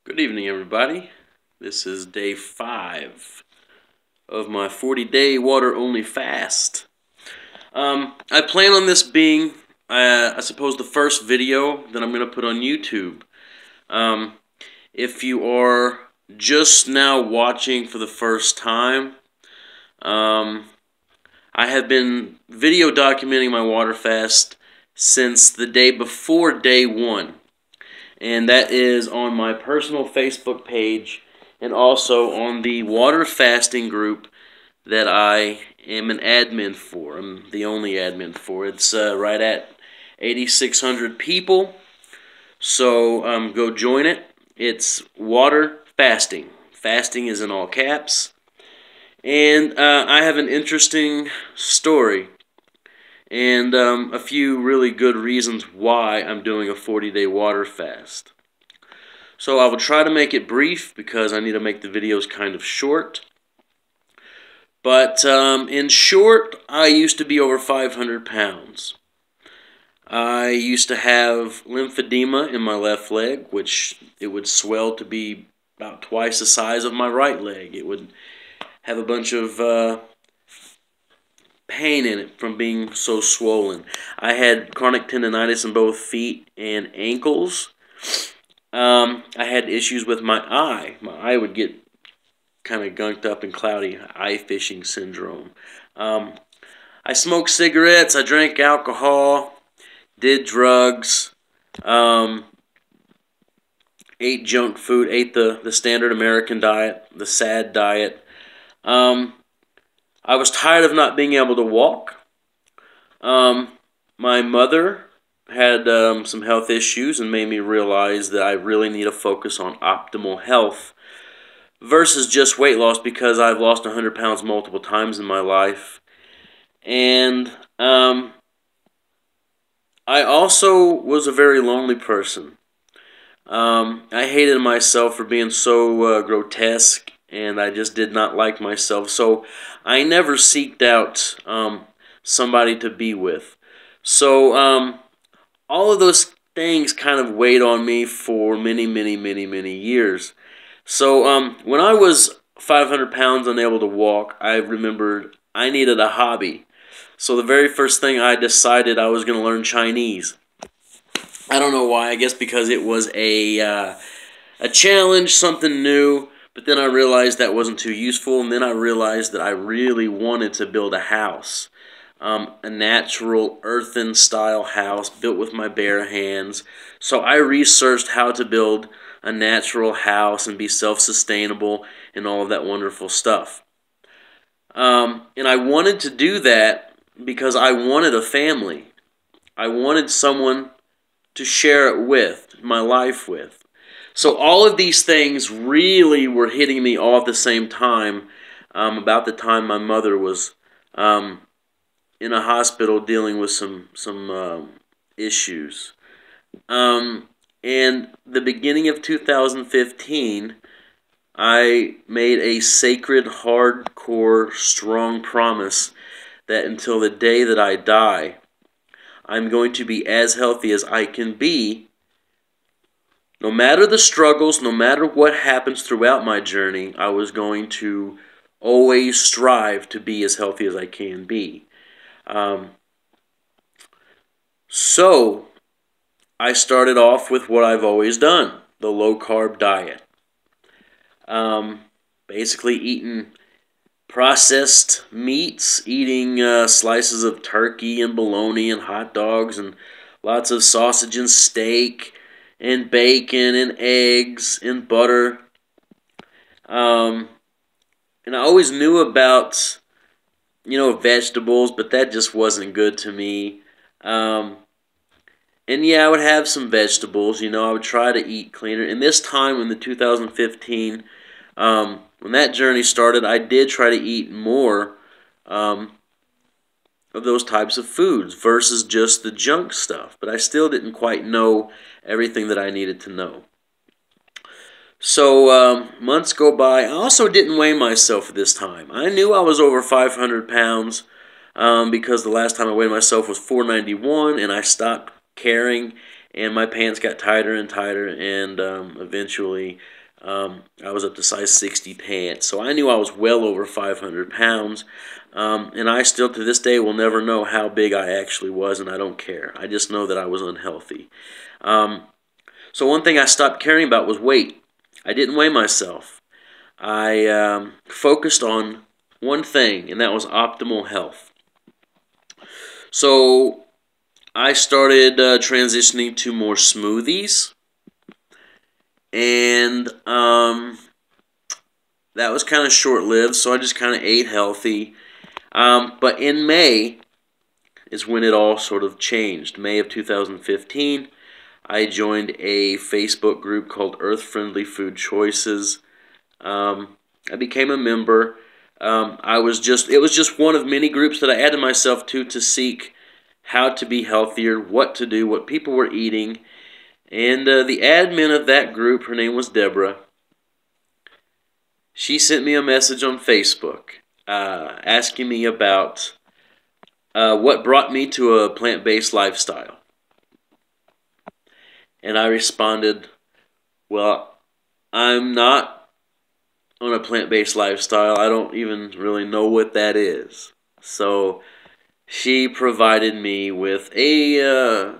Good evening, everybody. This is day 5 of my 40-day water-only fast. I plan on this being, I suppose, the first video that I'm going to put on YouTube. If you are just now watching for the first time, I have been video documenting my water fast since the day before day 1. And that is on my personal Facebook page and also on the water fasting group that I am an admin for. I'm the only admin for. It's right at 8,600 people. So go join it. It's water fasting. Fasting is in all caps. And I have an interesting story and a few really good reasons why I'm doing a 40-day water fast. So I will try to make it brief because I need to make the videos kind of short. But in short, I used to be over 500 pounds. I used to have lymphedema in my left leg, which it would swell to be about twice the size of my right leg. It would have a bunch of pain in it from being so swollen. I had chronic tendonitis in both feet and ankles. I had issues with my eye. My eye would get kind of gunked up and cloudy, eye fishing syndrome. I smoked cigarettes, I drank alcohol, did drugs, ate junk food, ate the standard American diet, the sad diet. I was tired of not being able to walk. My mother had some health issues and made me realize that I really need to focus on optimal health versus just weight loss because I've lost 100 pounds multiple times in my life. And I also was a very lonely person. I hated myself for being so grotesque, and I just did not like myself. So I never seeked out somebody to be with. So all of those things kind of weighed on me for many years. So when I was 500 pounds unable to walk, I remembered I needed a hobby. So the very first thing I decided I was going to learn Chinese. I don't know why. I guess because it was a challenge, something new. But then I realized that wasn't too useful, and then I realized that I really wanted to build a house. A natural earthen-style house built with my bare hands. So I researched how to build a natural house and be self-sustainable and all of that wonderful stuff. And I wanted to do that because I wanted a family. I wanted someone to share it with, my life with. So all of these things really were hitting me all at the same time, about the time my mother was in a hospital dealing with some issues. And the beginning of 2015, I made a sacred, hardcore, strong promise that until the day that I die, I'm going to be as healthy as I can be. No matter the struggles, no matter what happens throughout my journey, I was going to always strive to be as healthy as I can be. So I started off with what I've always done, the low carb diet. Basically eating processed meats, eating slices of turkey and bologna and hot dogs and lots of sausage and steak and bacon and eggs and butter. And I always knew about, vegetables, but that just wasn't good to me. And yeah, I would have some vegetables, I would try to eat cleaner. And this time in the 2015, when that journey started, I did try to eat more of those types of foods versus just the junk stuff. But I still didn't quite know everything that I needed to know. So months go by. I also didn't weigh myself this time. I knew I was over 500 pounds because the last time I weighed myself was 491, and I stopped caring and my pants got tighter and tighter, and eventually I was up to size 60 pants. So I knew I was well over 500 pounds, and I still to this day will never know how big I actually was, and I don't care. I just know that I was unhealthy. So one thing I stopped caring about was weight. I didn't weigh myself. I focused on one thing, and that was optimal health. So I started transitioning to more smoothies, and that was kind of short-lived, so I just kind of ate healthy. But in May is when it all sort of changed. May of 2015, I joined a Facebook group called Earth Friendly Food Choices. I became a member. It was just one of many groups that I added myself to seek how to be healthier, what to do, what people were eating. And the admin of that group, her name was Deborah, she sent me a message on Facebook asking me about what brought me to a plant-based lifestyle. And I responded, well, I'm not on a plant-based lifestyle. I don't even really know what that is. So she provided me with a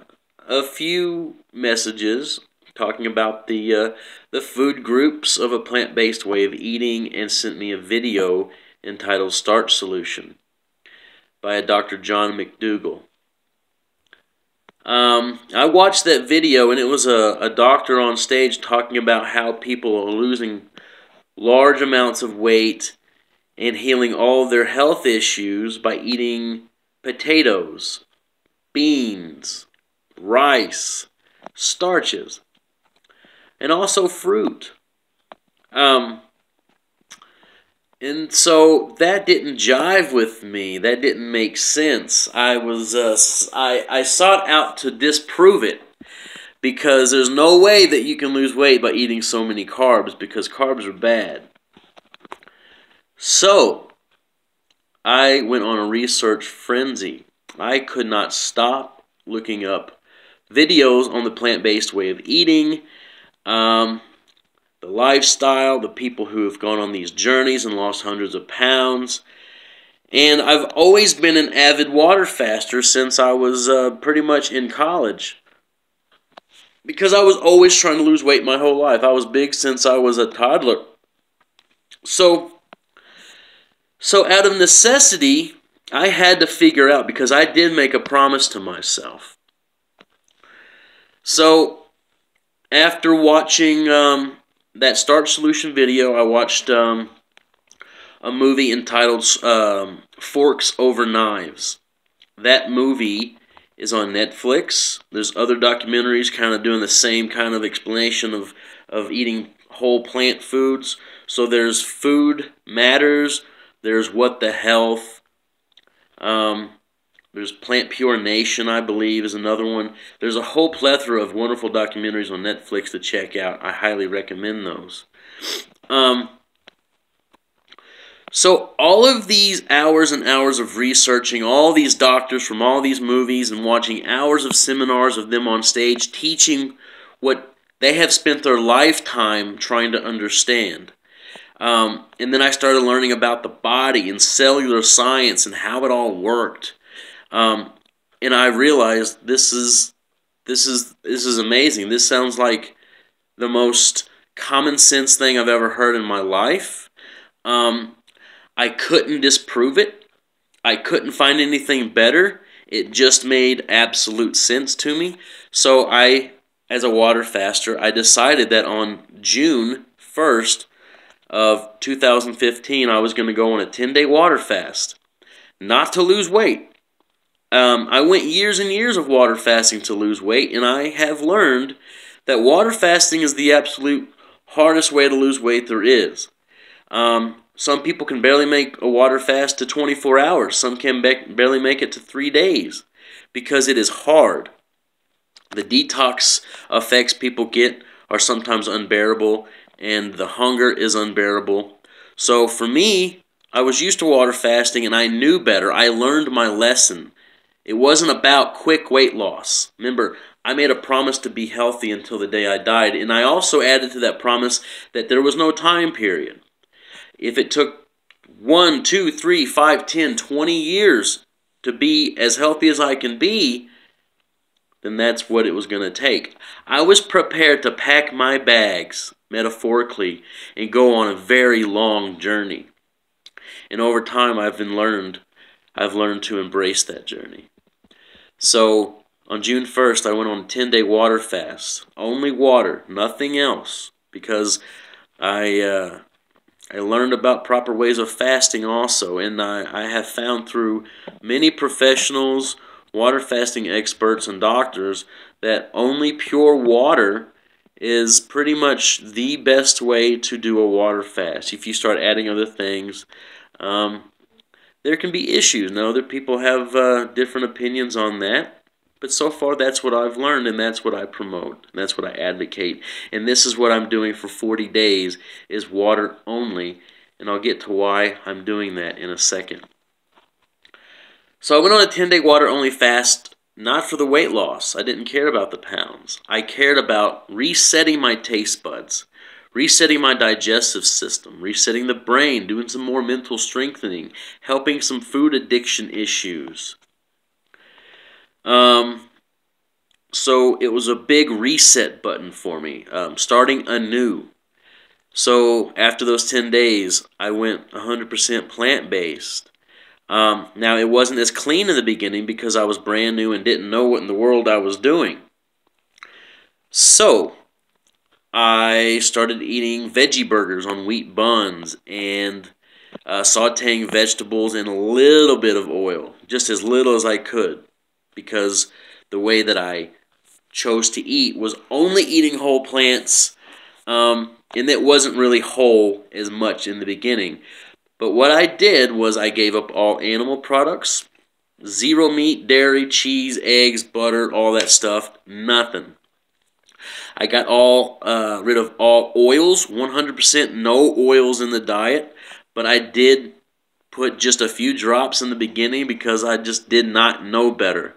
few messages talking about the food groups of a plant-based way of eating, and sent me a video entitled Starch Solution by a Dr. John McDougall. I watched that video, and it was a doctor on stage talking about how people are losing large amounts of weight and healing all of their health issues by eating potatoes, beans, rice, starches, and also fruit. And so that didn't jive with me. That didn't make sense. I sought out to disprove it, because there's no way that you can lose weight by eating so many carbs, because carbs are bad. So I went on a research frenzy. I could not stop looking up videos on the plant-based way of eating, the lifestyle, the people who have gone on these journeys and lost hundreds of pounds. And I've always been an avid water faster since I was pretty much in college, because I was always trying to lose weight my whole life. I was big since I was a toddler. So out of necessity, I had to figure out, because I did make a promise to myself. So after watching that Starch Solution video, I watched a movie entitled Forks Over Knives. That movie is on Netflix. There's other documentaries kind of doing the same kind of explanation of eating whole plant foods. So there's Food Matters, there's What the Health, there's Plant Pure Nation, I believe, is another one. There's a whole plethora of wonderful documentaries on Netflix to check out. I highly recommend those. So all of these hours and hours of researching all these doctors from all these movies, and watching hours of seminars of them on stage teaching what they have spent their lifetime trying to understand. And then I started learning about the body and cellular science and how it all worked. And I realized this is amazing. This sounds like the most common sense thing I've ever heard in my life. I couldn't disprove it. I couldn't find anything better. It just made absolute sense to me. So as a water faster, I decided that on June 1st of 2015, I was going to go on a 10-day water fast. Not to lose weight. I went years and years of water fasting to lose weight, and I have learned that water fasting is the absolute hardest way to lose weight there is. Some people can barely make a water fast to 24 hours. Some can barely make it to 3 days, because it is hard. The detox effects people get are sometimes unbearable, and the hunger is unbearable. So for me, I was used to water fasting, and I knew better. I learned my lesson. It wasn't about quick weight loss. Remember, I made a promise to be healthy until the day I died, and I also added to that promise that there was no time period. If it took 1, 2, 3, 5, 10, 20 years to be as healthy as I can be, then that's what it was going to take. I was prepared to pack my bags, metaphorically, and go on a very long journey. And over time, I've learned to embrace that journey. So on June 1st, I went on a 10-day water fast. Only water, nothing else, because I learned about proper ways of fasting also, and I have found through many professionals, water fasting experts, and doctors that only pure water is pretty much the best way to do a water fast. If you start adding other things, there can be issues. Now, other people have different opinions on that, but so far that's what I've learned, and that's what I promote, and that's what I advocate. And this is what I'm doing for 40 days, is water only, and I'll get to why I'm doing that in a second. So I went on a 10-day water-only fast, not for the weight loss. I didn't care about the pounds. I cared about resetting my taste buds, resetting my digestive system, resetting the brain, doing some more mental strengthening, helping some food addiction issues. So it was a big reset button for me, starting anew. So after those 10 days, I went 100% plant-based. Now, it wasn't as clean in the beginning because I was brand new and didn't know what in the world I was doing. So I started eating veggie burgers on wheat buns and sauteing vegetables in a little bit of oil, just as little as I could, because the way that I chose to eat was only eating whole plants, and it wasn't really whole as much in the beginning. But what I did was I gave up all animal products, zero meat, dairy, cheese, eggs, butter, all that stuff, nothing. I got rid of all oils, 100% no oils in the diet, but I did put just a few drops in the beginning because I just did not know better.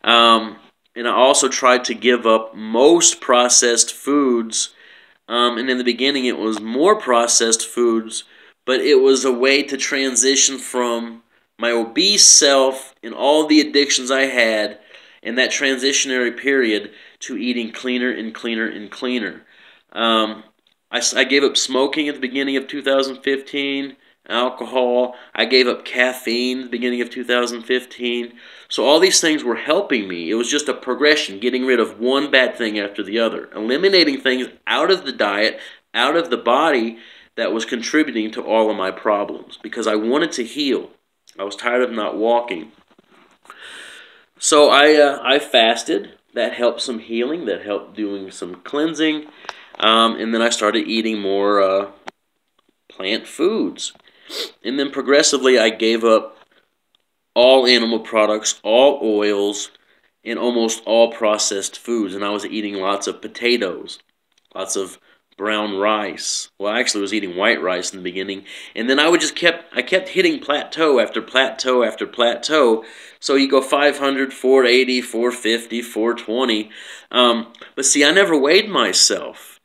And I also tried to give up most processed foods, and in the beginning it was more processed foods, but it was a way to transition from my obese self and all the addictions I had in that transitionary period to eating cleaner and cleaner and cleaner. I gave up smoking at the beginning of 2015, alcohol. I gave up caffeine at the beginning of 2015. So all these things were helping me. It was just a progression, getting rid of one bad thing after the other, eliminating things out of the diet, out of the body that was contributing to all of my problems, because I wanted to heal. I was tired of not walking. So I fasted. That helped some healing. That helped doing some cleansing. And then I started eating more plant foods. And then progressively I gave up all animal products, all oils, and almost all processed foods. And I was eating lots of potatoes, lots of brown rice. Well, I actually was eating white rice in the beginning. And then I kept hitting plateau after plateau after plateau. So you go 500, 480, 450, 420. But see, I never weighed myself.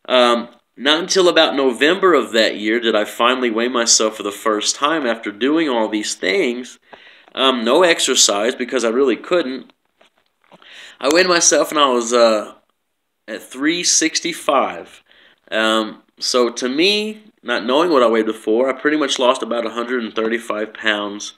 Not until about November of that year did I finally weigh myself for the first time after doing all these things. No exercise because I really couldn't. I weighed myself and I was at 365. So to me, not knowing what I weighed before, I pretty much lost about 135 pounds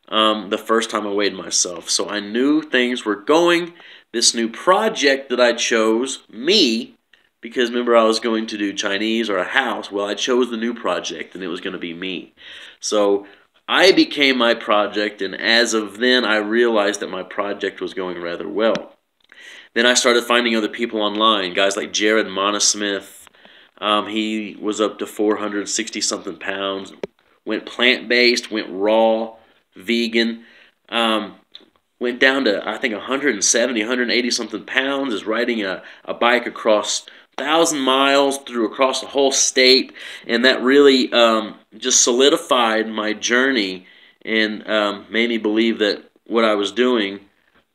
the first time I weighed myself. So I knew things were going. This new project that I chose, me, because remember I was going to do Chinese or a house, well, I chose the new project and it was going to be me. So I became my project, and as of then I realized that my project was going rather well. Then I started finding other people online, guys like Jared Monosmith. He was up to 460-something pounds, went plant-based, went raw, vegan, went down to, I think, 170, 180-something pounds, is riding a bike across 1,000 miles across the whole state, and that really just solidified my journey and made me believe that what I was doing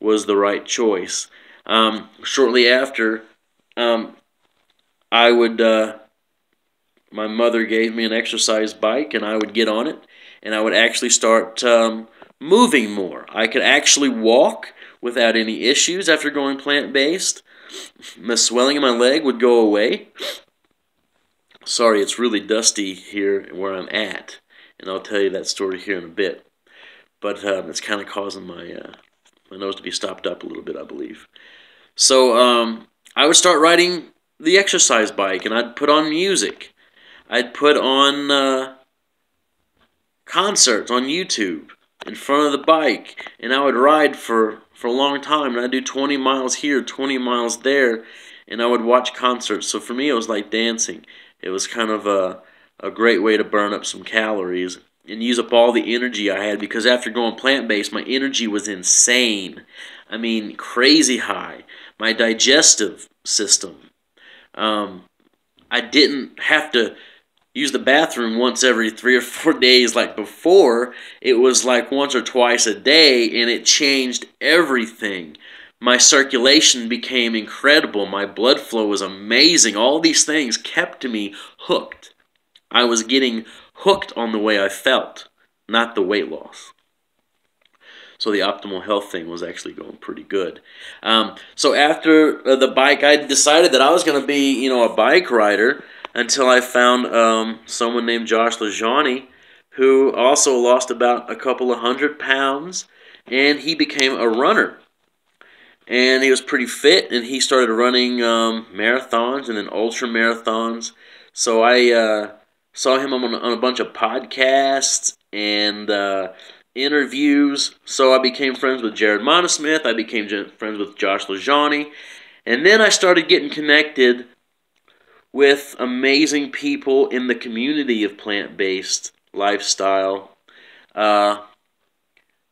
was the right choice. Shortly after, um, I would, my mother gave me an exercise bike, and I would get on it, and I would actually start moving more. I could actually walk without any issues after going plant-based. The swelling in my leg would go away. Sorry, it's really dusty here where I'm at, and I'll tell you that story here in a bit. But it's kind of causing my nose to be stopped up a little bit, I believe. So I would start riding the exercise bike, and I'd put on music. I'd put on concerts on YouTube in front of the bike, and I would ride for a long time, and I'd do 20 miles here, 20 miles there, and I would watch concerts. So for me, it was like dancing. It was kind of a great way to burn up some calories and use up all the energy I had, because after going plant-based, my energy was insane. I mean, crazy high. My digestive system. I didn't have to use the bathroom once every 3 or 4 days like before. It was like once or twice a day, and it changed everything. My circulation became incredible. My blood flow was amazing. All these things kept me hooked. I was getting hooked on the way I felt, not the weight loss. So the optimal health thing was actually going pretty good. So after the bike, I decided that I was going to be, a bike rider, until I found someone named Josh LaJaunie, who also lost about a couple of 100 pounds, and he became a runner. And he was pretty fit, and he started running marathons and then ultra marathons. So I saw him on a bunch of podcasts and interviews. So I became friends with Jared Monosmith. I became friends with Josh LaJaunie. And then I started getting connected with amazing people in the community of plant-based lifestyle.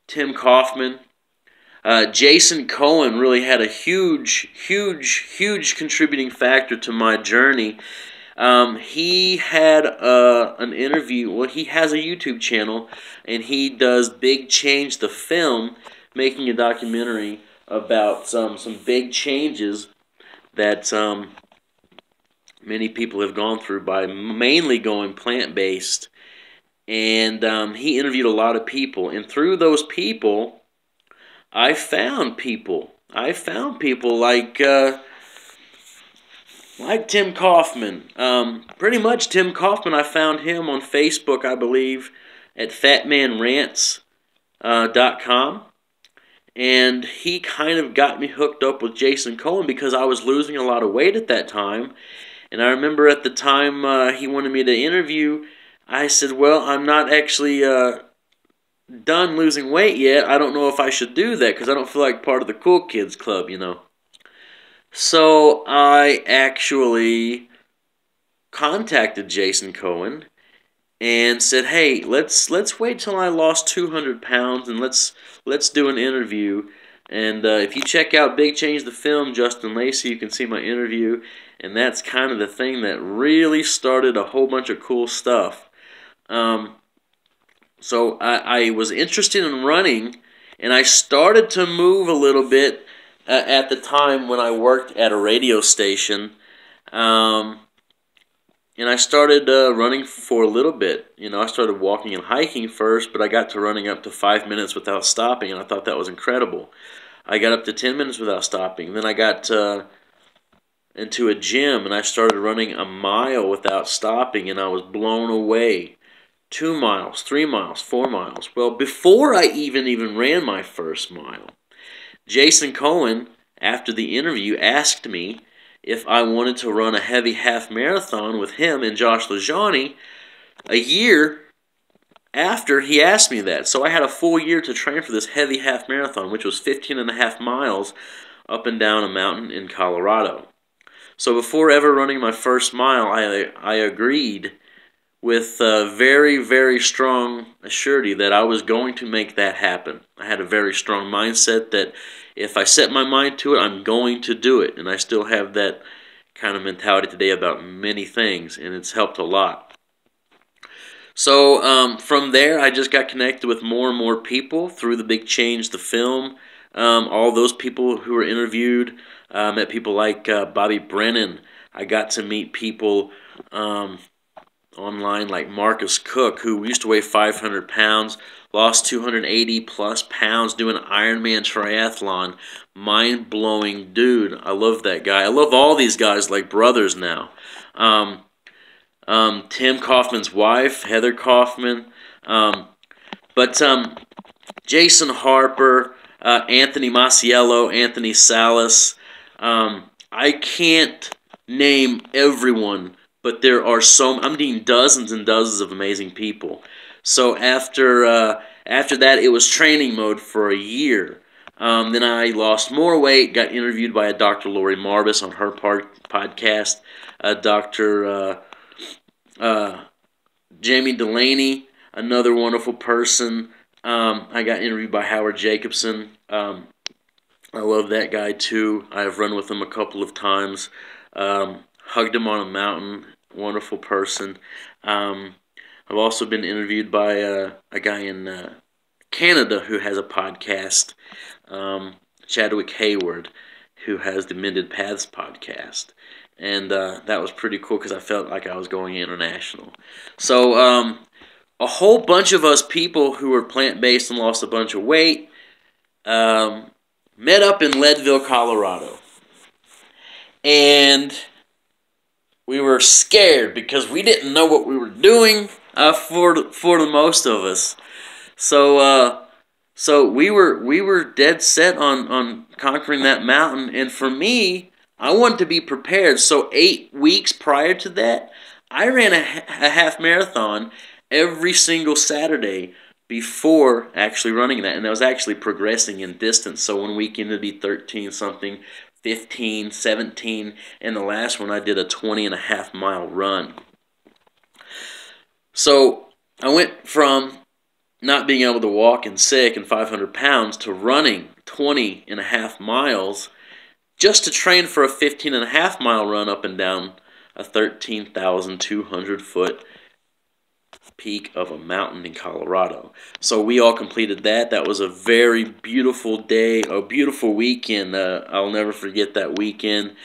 Tim Kaufman. Jason Cohen really had a huge contributing factor to my journey. He had an interview. Well, he has a YouTube channel, and he does Big Change the Film, making a documentary about some big changes that many people have gone through by mainly going plant-based. And he interviewed a lot of people, and through those people, I found people like Tim Kaufman. Pretty much Tim Kaufman, I found him on Facebook, I believe, at fatmanrants.com. And he kind of got me hooked up with Jason Cohen because I was losing a lot of weight at that time. And I remember at the time he wanted me to interview, I said, well, I'm not actually done losing weight yet. I don't know if I should do that because I don't feel like part of the cool kids club, So I actually contacted Jason Cohen and said, hey, let's wait till I lost 200 pounds and let's do an interview. And if you check out Big Change the Film, Justin Lacey, you can see my interview. And that's kind of the thing that really started a whole bunch of cool stuff. So I was interested in running, and I started to move a little bit at the time when I worked at a radio station. And I started running for a little bit. I started walking and hiking first, but I got to running up to 5 minutes without stopping, and I thought that was incredible. I got up to 10 minutes without stopping. Then I got into a gym, and I started running a mile without stopping, and I was blown away. 2 miles, 3 miles, 4 miles. Well, before I even ran my first mile, Jason Cohen, after the interview, asked me if I wanted to run a heavy half marathon with him and Josh LaJaunie a year after he asked me that. So I had a full year to train for this heavy half marathon, which was 15.5 miles up and down a mountain in Colorado. So before ever running my first mile, I agreed with very strong assurity that I was going to make that happen. I had a very strong mindset that if I set my mind to it, I'm going to do it. And I still have that kind of mentality today about many things, and it's helped a lot. So from there, I just got connected with more and more people through the Big Change the Film all those people who were interviewed. Met people like Bobby Brennan. I got to meet people online like Marcus Cook, who used to weigh 500 pounds, lost 280 plus pounds doing Ironman triathlon. Mind-blowing dude. I love that guy. I love all these guys like brothers now. Tim Kaufman's wife, Heather Kaufman. But Jason Harper, Anthony Masiello, Anthony Salas. I can't name everyone, but there are I'm meeting dozens and dozens of amazing people. So after that, it was training mode for a year. Then I lost more weight, got interviewed by a Dr. Lori Marbus on her podcast, Dr. Jamie Delaney, another wonderful person. I got interviewed by Howard Jacobson. I love that guy too. I've run with him a couple of times. Hugged him on a mountain. Wonderful person. I've also been interviewed by a guy in Canada who has a podcast, Chadwick Hayward, who has the Mended Paths podcast. And that was pretty cool because I felt like I was going international. So a whole bunch of us people who were plant-based and lost a bunch of weight met up in Leadville, Colorado. And we were scared because we didn't know what we were doing for the most of us. So we were dead set on conquering that mountain. And for me, I wanted to be prepared. So 8 weeks prior to that, I ran a half marathon every single Saturday before actually running that. And I was actually progressing in distance. So one weekend it'd be 13-something, 15, 17, and the last one I did a 20.5-mile run. So I went from not being able to walk and sick and 500 pounds to running 20.5 miles just to train for a 15.5-mile run up and down a 13,200-foot peak of a mountain in Colorado. So we all completed that. That was a very beautiful day, a beautiful weekend. I'll never forget that weekend.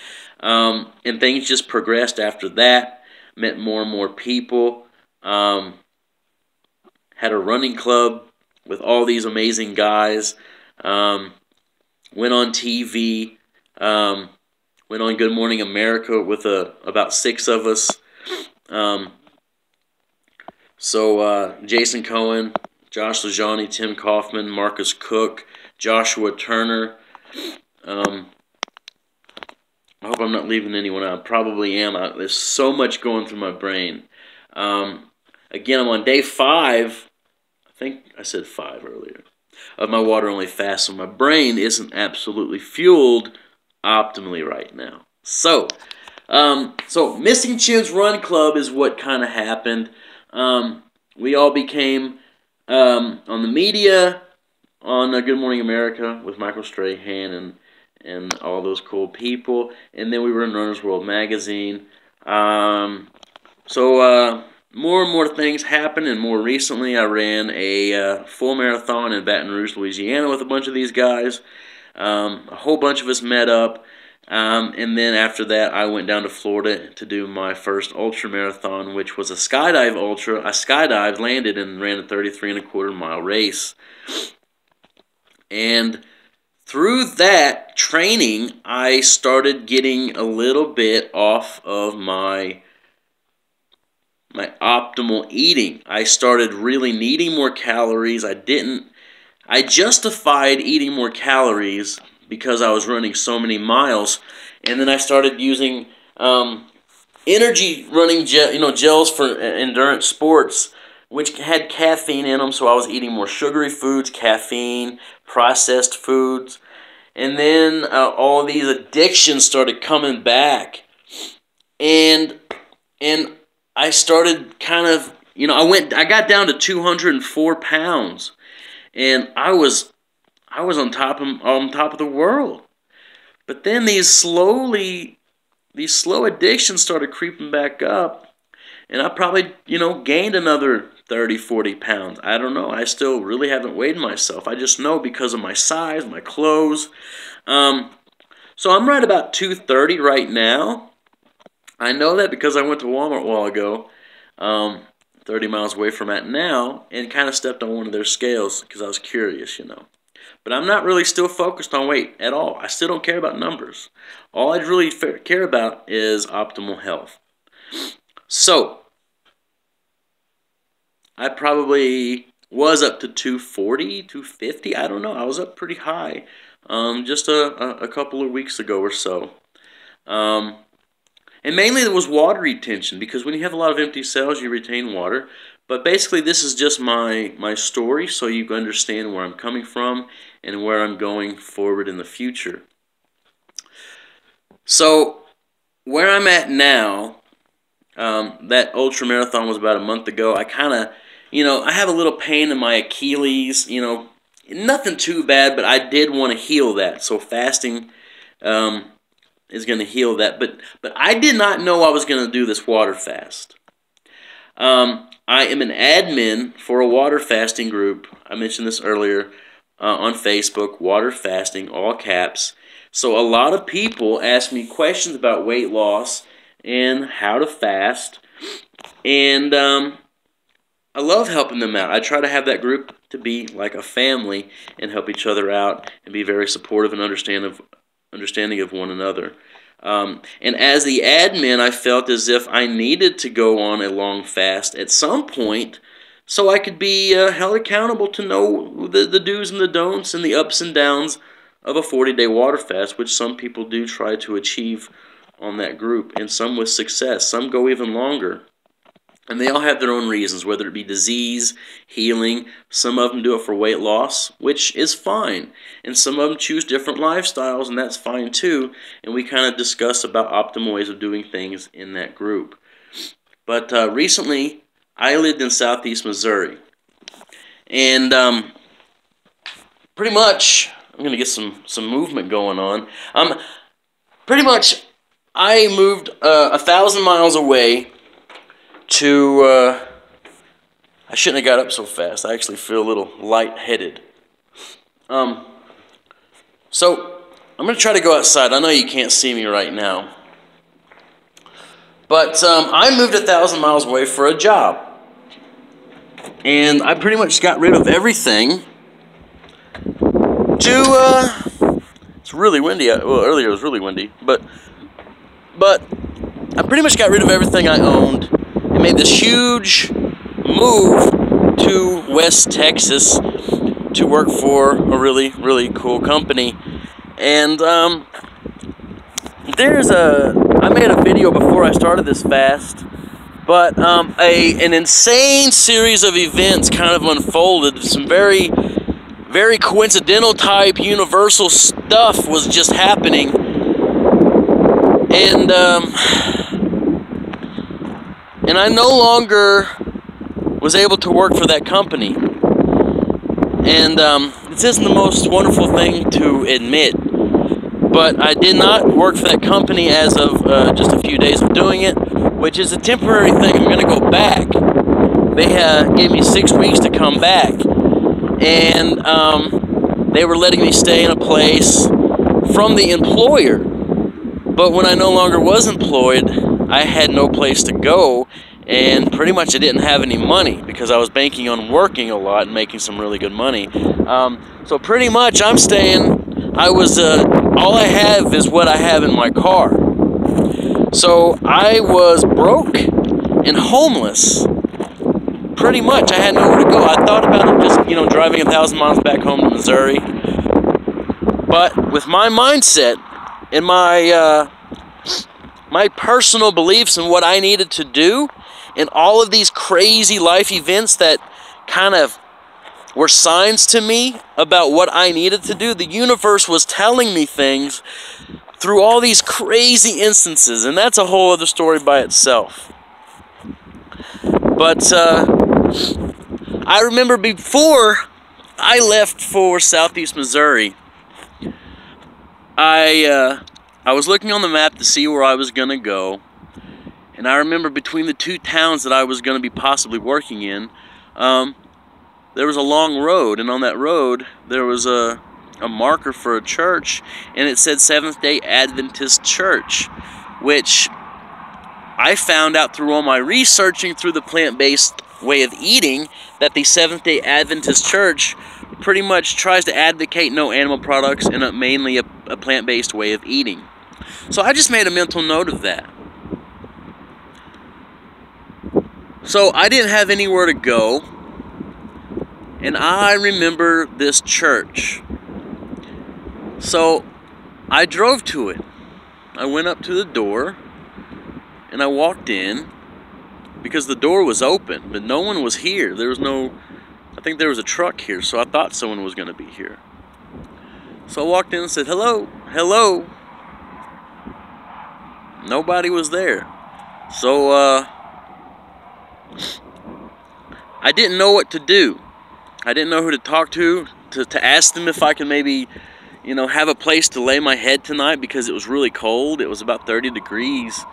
And things just progressed after that. Met more and more people. Had a running club with all these amazing guys. Went on TV. Went on Good Morning America with about 6 of us. So Jason Cohen, Josh LaJaunie, Tim Kaufman, Marcus Cook, Joshua Turner. I hope I'm not leaving anyone out. Probably am. There's so much going through my brain. Again, I'm on day 5. I think I said 5 earlier. Of my water-only fast, so my brain isn't absolutely fueled optimally right now. So Missing Chin's Run Club is what kind of happened. We all became on the media, on Good Morning America with Michael Strahan and all those cool people, and then we were in Runner's World magazine. More and more things happened, and more recently I ran a full marathon in Baton Rouge, Louisiana with a bunch of these guys. A whole bunch of us met up. And then after that, I went down to Florida to do my first ultra marathon, which was a skydive ultra. I skydived, landed, and ran a 33.25-mile race. And through that training, I started getting a little bit off of my optimal eating. I started really needing more calories. I justified eating more calories because I was running so many miles, and then I started using energy running gels for endurance sports, which had caffeine in them. So I was eating more sugary foods, caffeine, processed foods, and then all of these addictions started coming back, and I started kind of I got down to 204 pounds, and I was on top of the world. But then these slow addictions started creeping back up, and I probably gained another 30, 40 pounds. I don't know. I still really haven't weighed myself. I just know because of my size, my clothes. So I'm right about 230 right now. I know that because I went to Walmart a while ago, 30 miles away from it now, and kind of stepped on one of their scales because I was curious, you know. But I'm not really still focused on weight at all. I still don't care about numbers. All I really care about is optimal health. So, I probably was up to 240, 250. I don't know. I was up pretty high just a couple of weeks ago or so. And mainly it was water retention, because when you have a lot of empty cells, you retain water. But basically, this is just my story, so you can understand where I'm coming from and where I'm going forward in the future. So, where I'm at now, that ultra marathon was about a month ago. I kind of, I have a little pain in my Achilles, nothing too bad, but I did want to heal that. So fasting is going to heal that. But I did not know I was going to do this water fast. I am an admin for a water fasting group. I mentioned this earlier on Facebook, water fasting, all caps. So a lot of people ask me questions about weight loss and how to fast. And I love helping them out. I try to have that group to be like a family and help each other out and be very supportive and understanding of one another. And as the admin, I felt as if I needed to go on a long fast at some point so I could be held accountable to know the do's and the don'ts and the ups and downs of a 40-day water fast, which some people do try to achieve on that group, and some with success. Some go even longer. And they all have their own reasons, whether it be disease, healing. Some of them do it for weight loss, which is fine. And some of them choose different lifestyles, and that's fine too. And we kind of discuss about optimal ways of doing things in that group. But recently, I lived in southeast Missouri. And pretty much, I'm going to get some movement going on. Pretty much, I moved 1,000 miles away to, I shouldn't have got up so fast. I actually feel a little lightheaded. So, I'm going to try to go outside. I know you can't see me right now. But I moved 1,000 miles away for a job. And I pretty much got rid of everything to, it's really windy. Well, earlier it was really windy. But I pretty much got rid of everything I owned and made this huge move to West Texas to work for a really, really cool company. And I made a video before I started this fast, but an insane series of events kind of unfolded. Some very, very coincidental type universal stuff was just happening. And I no longer was able to work for that company. And this isn't the most wonderful thing to admit, but I did not work for that company as of just a few days of doing it, which is a temporary thing. I'm going to go back. They gave me 6 weeks to come back, and they were letting me stay in a place from the employer. But when I no longer was employed, I had no place to go, and pretty much I didn't have any money because I was banking on working a lot and making some really good money. So pretty much I'm staying, all I have is what I have in my car. So I was broke and homeless. Pretty much, I had nowhere to go. I thought about it just, driving 1,000 miles back home to Missouri. But with my mindset and my personal beliefs and what I needed to do, and all of these crazy life events that kind of were signs to me about what I needed to do, the universe was telling me things through all these crazy instances, and that's a whole other story by itself. But I remember before I left for southeast Missouri, I was looking on the map to see where I was going to go, and I remember between the two towns that I was going to be possibly working in there was a long road, and on that road there was a marker for a church, and it said Seventh-day Adventist Church, which I found out through all my researching through the plant-based way of eating that the Seventh-day Adventist Church pretty much tries to advocate no animal products and mainly a plant-based way of eating. So I just made a mental note of that. So I didn't have anywhere to go, and I remember this church. So I drove to it. I went up to the door, and I walked in, because the door was open, but no one was here. There was no, I think there was a truck here, so I thought someone was going to be here. So I walked in and said, hello, hello. Nobody was there. So, I didn't know what to do. I didn't know who to talk to ask them if I could maybe, have a place to lay my head tonight, because it was really cold. It was about 30 degrees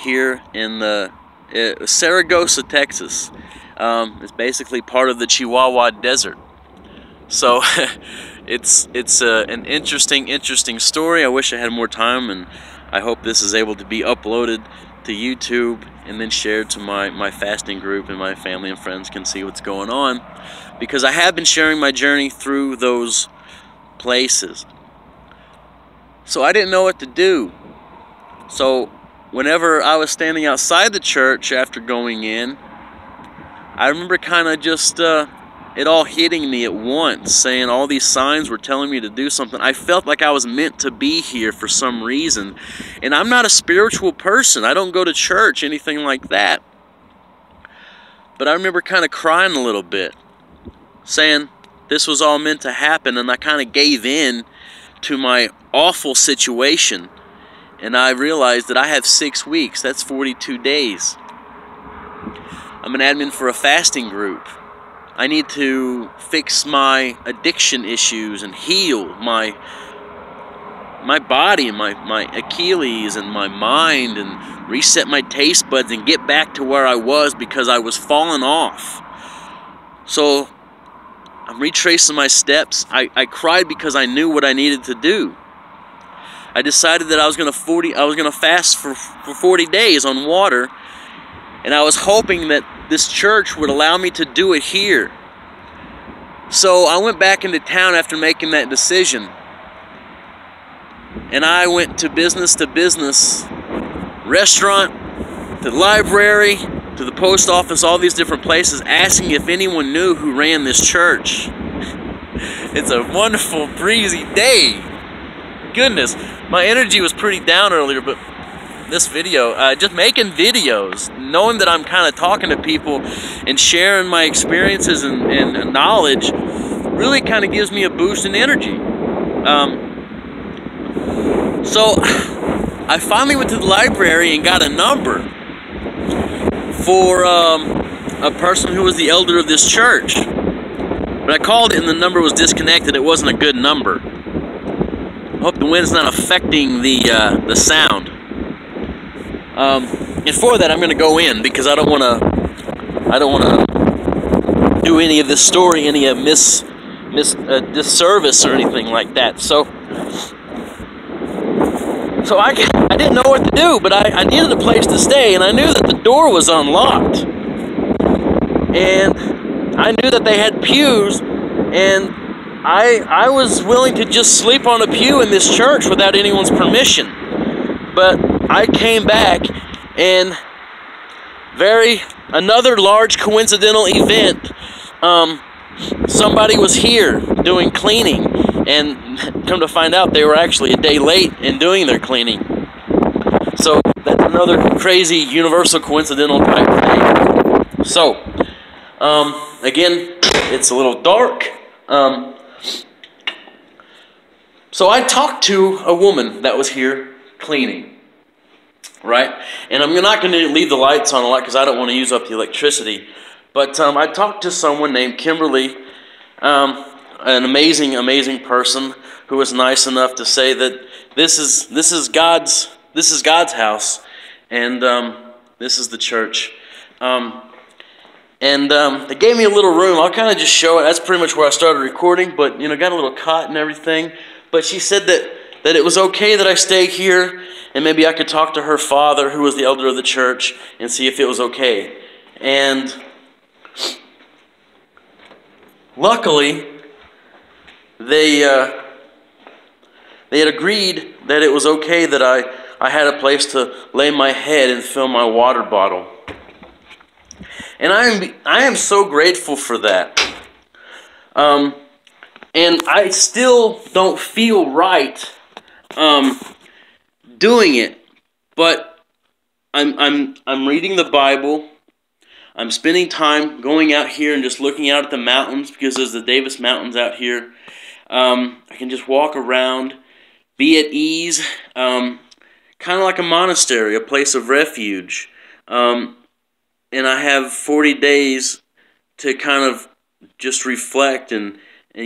here in Saragossa, Texas. It's basically part of the Chihuahua Desert. So it's an interesting story. I wish I had more time, and I hope this is able to be uploaded to YouTube and then shared to my fasting group, and my family and friends can see what's going on, because I have been sharing my journey through those places. So I didn't know what to do. So whenever I was standing outside the church after going in, I remember kind of just it all hitting me at once, saying all these signs were telling me to do something. I felt like I was meant to be here for some reason. And I'm not a spiritual person. I don't go to church, anything like that. But I remember kind of crying a little bit, saying this was all meant to happen, and I kind of gave in to my awful situation. And I realized that I have 6 weeks. That's 42 days. I'm an admin for a fasting group. I need to fix my addiction issues and heal my body and my Achilles and my mind, and reset my taste buds and get back to where I was, because I was falling off. So I'm retracing my steps. I cried because I knew what I needed to do. I decided that I was going to fast for 40 days on water, and I was hoping that this church would allow me to do it here. So I went back into town after making that decision, and I went to business, restaurant, to the library, to the post office, all these different places, asking if anyone knew who ran this church. It's a wonderful, breezy day. Goodness, my energy was pretty down earlier, but this video, just making videos, knowing that I'm kind of talking to people and sharing my experiences and knowledge, really kind of gives me a boost in energy. So I finally went to the library and got a number for a person who was the elder of this church. But I called it and the number was disconnected. It wasn't a good number. I hope the wind's not affecting the sound. And for that, I'm going to go in, because I don't want to do any of this story any disservice or anything like that. So I didn't know what to do, but I needed a place to stay, and I knew that the door was unlocked, and I knew that they had pews, and I was willing to just sleep on a pew in this church without anyone's permission. But I came back, and another large coincidental event, somebody was here doing cleaning, and come to find out they were actually a day late in doing their cleaning. So that's another crazy universal coincidental type thing. So again, it's a little dark. So I talked to a woman that was here cleaning, right? And I'm not going to leave the lights on a lot because I don't want to use up the electricity. But I talked to someone named Kimberly, an amazing person who was nice enough to say that this is God's house, and this is the church. And they gave me a little room. I'll kind of just show it. That's pretty much where I started recording, but, you know, got a little cot and everything. But she said that it was okay that I stay here, and maybe I could talk to her father, who was the elder of the church, and see if it was okay. And luckily, they had agreed that it was okay that I had a place to lay my head and fill my water bottle. And I am so grateful for that. And I still don't feel right doing it, but I'm reading the Bible. I'm spending time going out here and just looking out at the mountains, because there's the Davis Mountains out here. I can just walk around, be at ease, kind of like a monastery, a place of refuge. And I have 40 days to kind of just reflect and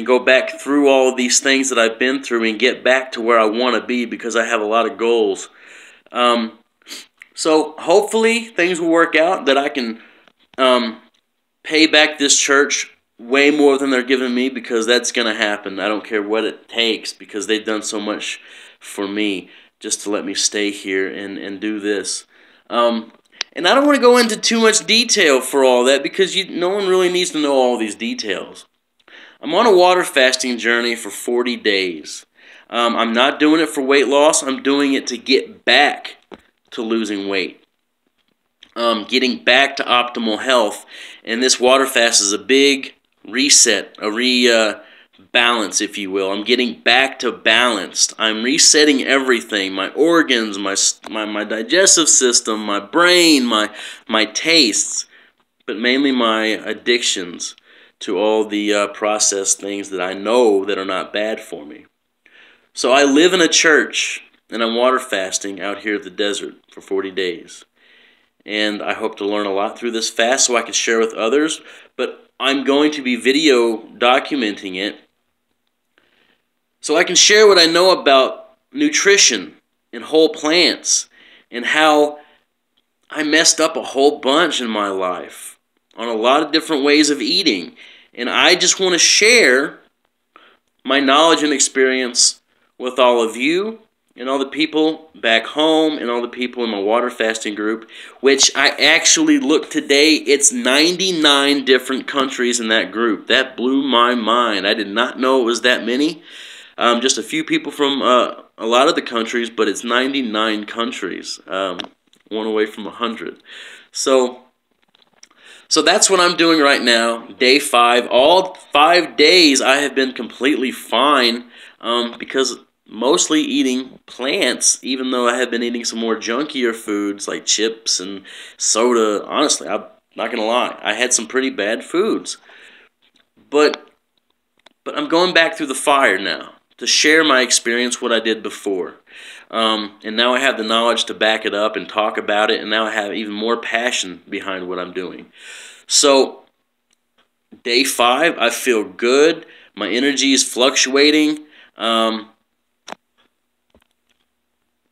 go back through all of these things that I've been through and get back to where I want to be, because I have a lot of goals. So hopefully things will work out, that I can pay back this church way more than they're giving me, because that's going to happen. I don't care what it takes, because they've done so much for me just to let me stay here and do this. And I don't want to go into too much detail for all that, because no one really needs to know all these details. I'm on a water fasting journey for 40 days. I'm not doing it for weight loss. I'm doing it to get back to losing weight. Getting back to optimal health. And this water fast is a big reset, a rebalance, if you will. I'm getting back to balanced. I'm resetting everything, my organs, my digestive system, my brain, my tastes, but mainly my addictions to all the processed things that I know that are not bad for me. So I live in a church, and I'm water fasting out here at the desert for 40 days. And I hope to learn a lot through this fast so I can share with others, but I'm going to be video documenting it so I can share what I know about nutrition and whole plants, and how I messed up a whole bunch in my life on a lot of different ways of eating. And I just want to share my knowledge and experience with all of you and all the people back home and all the people in my water fasting group, which I actually looked today. It's 99 different countries in that group. That blew my mind. I did not know it was that many. Just a few people from a lot of the countries, but it's 99 countries, one away from 100. So that's what I'm doing right now, day 5. All 5 days I have been completely fine, because mostly eating plants, even though I have been eating some more junkier foods like chips and soda. Honestly, I'm not going to lie, I had some pretty bad foods. But I'm going back through the fire now to share my experience, what I did before. And now I have the knowledge to back it up and talk about it, and now I have even more passion behind what I'm doing. So, day 5, I feel good. My energy is fluctuating.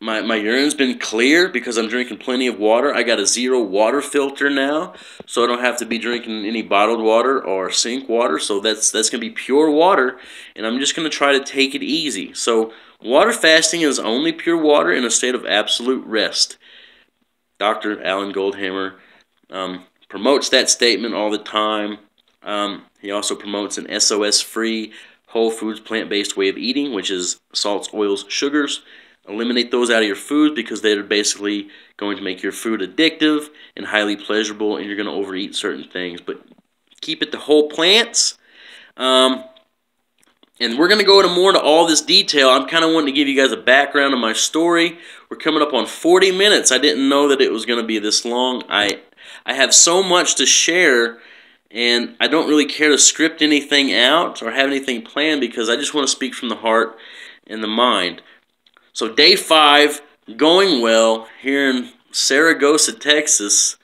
My urine's been clear because I'm drinking plenty of water. I got a 0 water filter now, so I don't have to be drinking any bottled water or sink water. So that's going to be pure water, and I'm just going to try to take it easy. So water fasting is only pure water in a state of absolute rest. Dr. Alan Goldhammer promotes that statement all the time. He also promotes an SOS-free, whole foods, plant-based way of eating, which is salts, oils, sugars. Eliminate those out of your food, because they're basically going to make your food addictive and highly pleasurable, and you're going to overeat certain things. But keep it to whole plants. And we're going to go into more into all this detail. I'm kind of wanting to give you guys a background of my story. We're coming up on 40 minutes. I didn't know that it was going to be this long. I have so much to share, and I don't really care to script anything out or have anything planned, because I just want to speak from the heart and the mind. So day 5, going well here in Saragossa, Texas.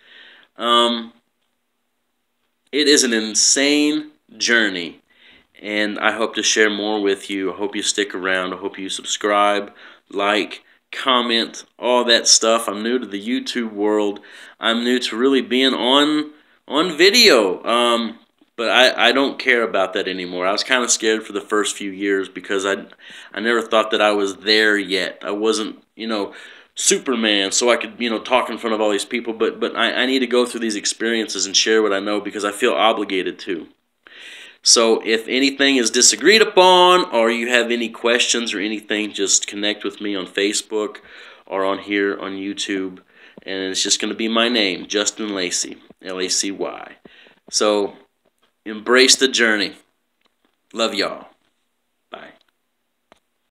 It is an insane journey, and I hope to share more with you. I hope you stick around. I hope you subscribe, like, comment, all that stuff. I'm new to the YouTube world. I'm new to really being on on video. But I don't care about that anymore. I was kind of scared for the first few years because I never thought that I was there yet. I wasn't, Superman, so I could, talk in front of all these people. But I need to go through these experiences and share what I know because I feel obligated to. So if anything is disagreed upon or you have any questions or anything, just connect with me on Facebook or on here on YouTube. And it's just going to be my name, Justin Lacy, Lacy. So embrace the journey. Love y'all.